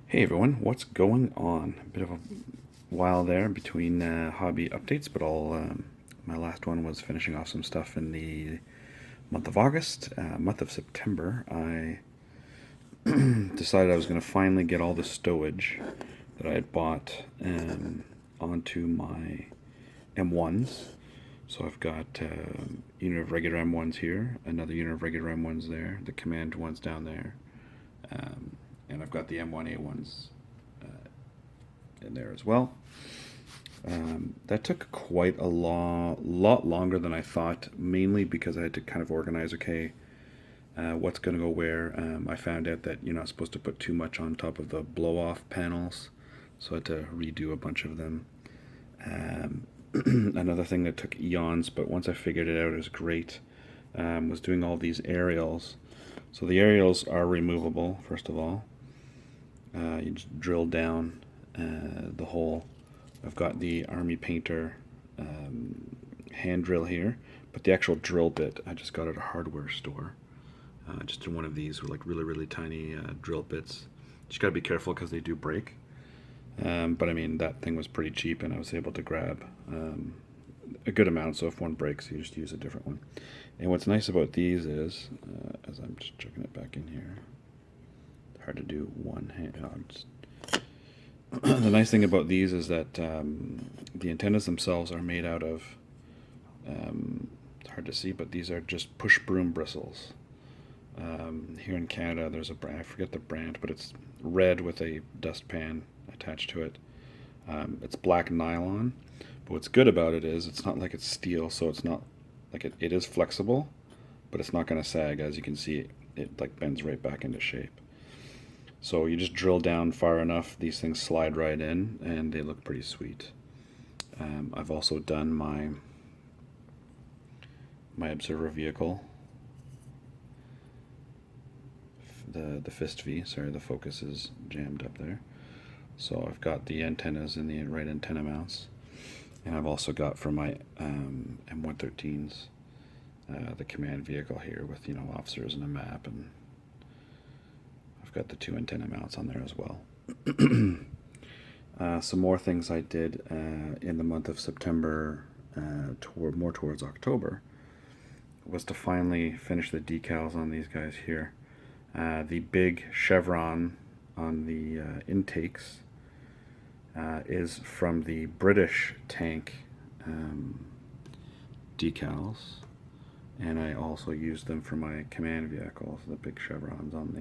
Hey everyone, what's going on? A bit of a while there between hobby updates, but my last one was finishing off some stuff in the month of August. Month of September, I decided I was going to finally get all the stowage that I had bought onto my M1s. So I've got unit of regular M1s here, another unit of regular M1s there, the command ones down there, and I've got the M1A1s in there as well. That took quite a lot longer than I thought, mainly because I had to kind of organize, okay, what's going to go where. I found out that you're not supposed to put too much on top of the blow-off panels, so I had to redo a bunch of them. Another thing that took eons, but once I figured it out, it was great, was doing all these aerials. So the aerials are removable, first of all. You just drill down the hole. I've got the Army Painter hand drill here, but the actual drill bit I just got at a hardware store. Just in one of these like really tiny drill bits. Just gotta be careful because they do break. But I mean that thing was pretty cheap, and I was able to grab a good amount. So if one breaks, you just use a different one. And what's nice about these is, as I'm just chucking it back in here, hard to do one hand. The nice thing about these is that the antennas themselves are made out of, it's hard to see, but these are just push broom bristles. Here in Canada, there's a brand, I forget the brand, but it's red with a dustpan attached to it. It's black nylon, but what's good about it is it's not like it's steel, so it's not like it is flexible, but it's not going to sag. As you can see, it like bends right back into shape. So you just drill down far enough, these things slide right in, and they look pretty sweet. I've also done my observer vehicle, the Fist V. Sorry, the focus is jammed up there. So I've got the antennas in the right antenna mounts, and I've also got for my M113s the command vehicle here with officers and a map, and I've got the two antenna mounts on there as well. Some more things I did in the month of September, more towards October, was to finally finish the decals on these guys here. The big chevron on the intakes is from the British tank decals, and I also used them for my command vehicles, the big chevrons on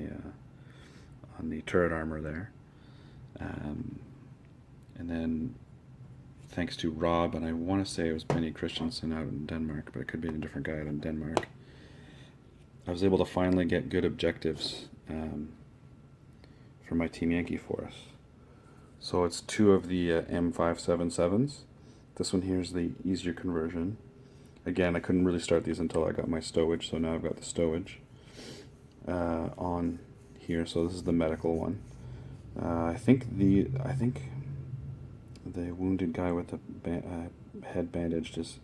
the turret armor there. And then, thanks to Rob, and I want to say it was Benny Christensen out in Denmark, but it could be a different guy out in Denmark, I was able to finally get good objectives for my Team Yankee force. So it's two of the M577s. This one here is the easier conversion. Again, I couldn't really start these until I got my stowage, so now I've got the stowage on here. So this is the medical one. I think the wounded guy with the head bandaged is,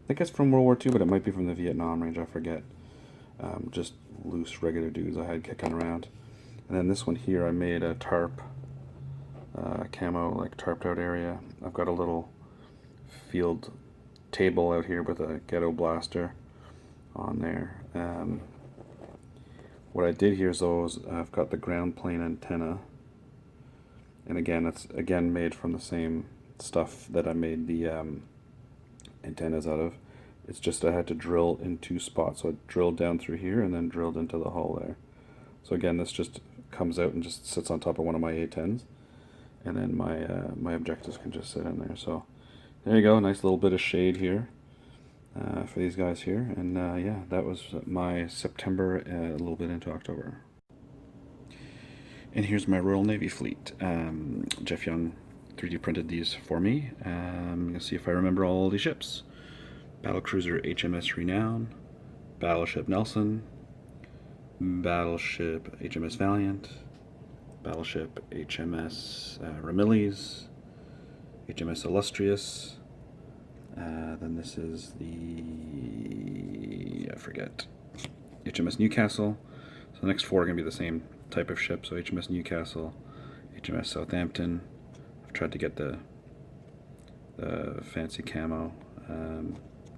I think it's from World War II, but it might be from the Vietnam range, I forget. Just loose regular dudes I had kicking around. And then this one here, I made a tarp, camo, like tarped out area. I've got a little field table out here with a ghetto blaster on there. What I did here is I've got the ground plane antenna, and again, it's made from the same stuff that I made the antennas out of. It's just I had to drill in two spots, so I drilled down through here and then drilled into the hull there. So again, this just comes out and just sits on top of one of my A10s, and then my objectives can just sit in there. So there you go, nice little bit of shade here for these guys here, and yeah, that was my September, a little bit into October. And here's my Royal Navy fleet. Jeff Young 3D printed these for me. You'll see if I remember all these ships. Battlecruiser HMS Renown, Battleship Nelson, Battleship HMS Valiant, Battleship HMS Ramillies, HMS Illustrious. Then this is I forget, HMS Newcastle. So the next four are going to be the same type of ship. So HMS Newcastle, HMS Southampton. I've tried to get the fancy camo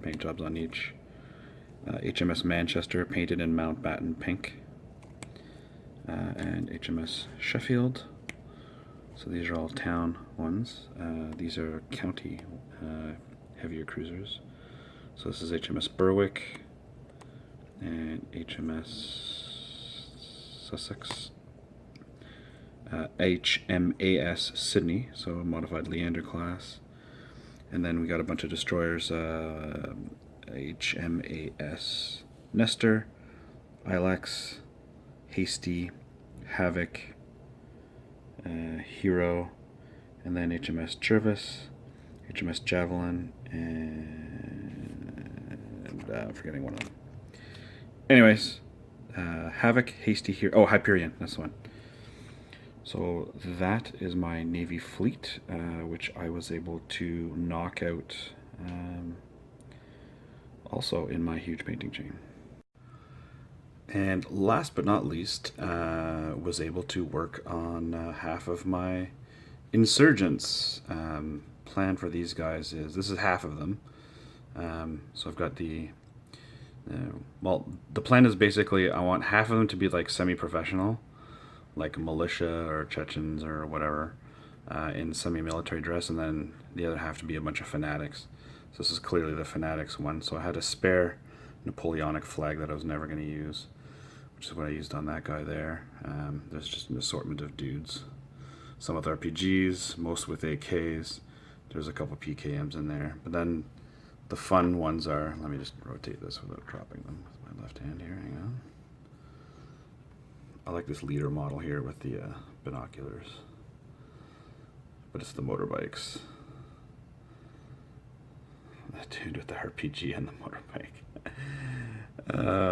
paint jobs on each. HMS Manchester, painted in Mountbatten pink. And HMS Sheffield. So these are all town ones. These are county heavier cruisers. So this is HMS Berwick and HMS Sussex. HMAS Sydney, so a modified Leander class. And then we got a bunch of destroyers. HMAS Nestor, Ilex, Hasty, Havoc, Hero, and then HMS Jervis, HMS Javelin, and I'm forgetting one of them. Anyways, Havoc, Hasty, Hero. Oh, Hyperion, that's the one. So that is my Navy fleet, which I was able to knock out also in my huge painting chain. And last but not least, was able to work on half of my Insurgents. Plan for these guys is, this is half of them. So I've got the, well, the plan is basically I want half of them to be like semi-professional, like militia or Chechens or whatever, in semi-military dress, and then the other half to be a bunch of fanatics. So this is clearly the fanatics one. So I had a spare Napoleonic flag that I was never going to use, which is what I used on that guy there. There's just an assortment of dudes. Some with RPGs, most with AKs. There's a couple PKMs in there. But then the fun ones are, let me just rotate this without dropping them with my left hand here, hang on. I like this leader model here with the binoculars. But it's the motorbikes. That dude with the RPG and the motorbike.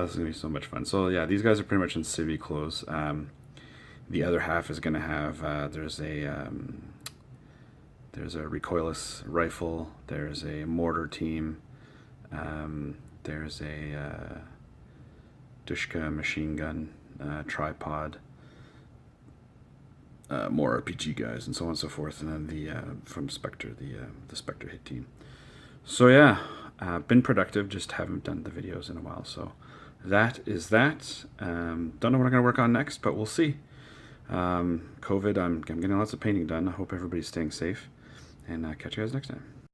This is going to be so much fun. So yeah, these guys are pretty much in civvy clothes. The other half is going to have, there's a recoilless rifle, there's a mortar team, there's a Dushka machine gun, tripod, more RPG guys, and so on and so forth, and then the from Spectre, the Spectre hit team. So yeah, been productive, just haven't done the videos in a while. So that is that. Don't know what I'm gonna work on next, but we'll see. COVID, I'm getting lots of painting done. I hope everybody's staying safe, and catch you guys next time.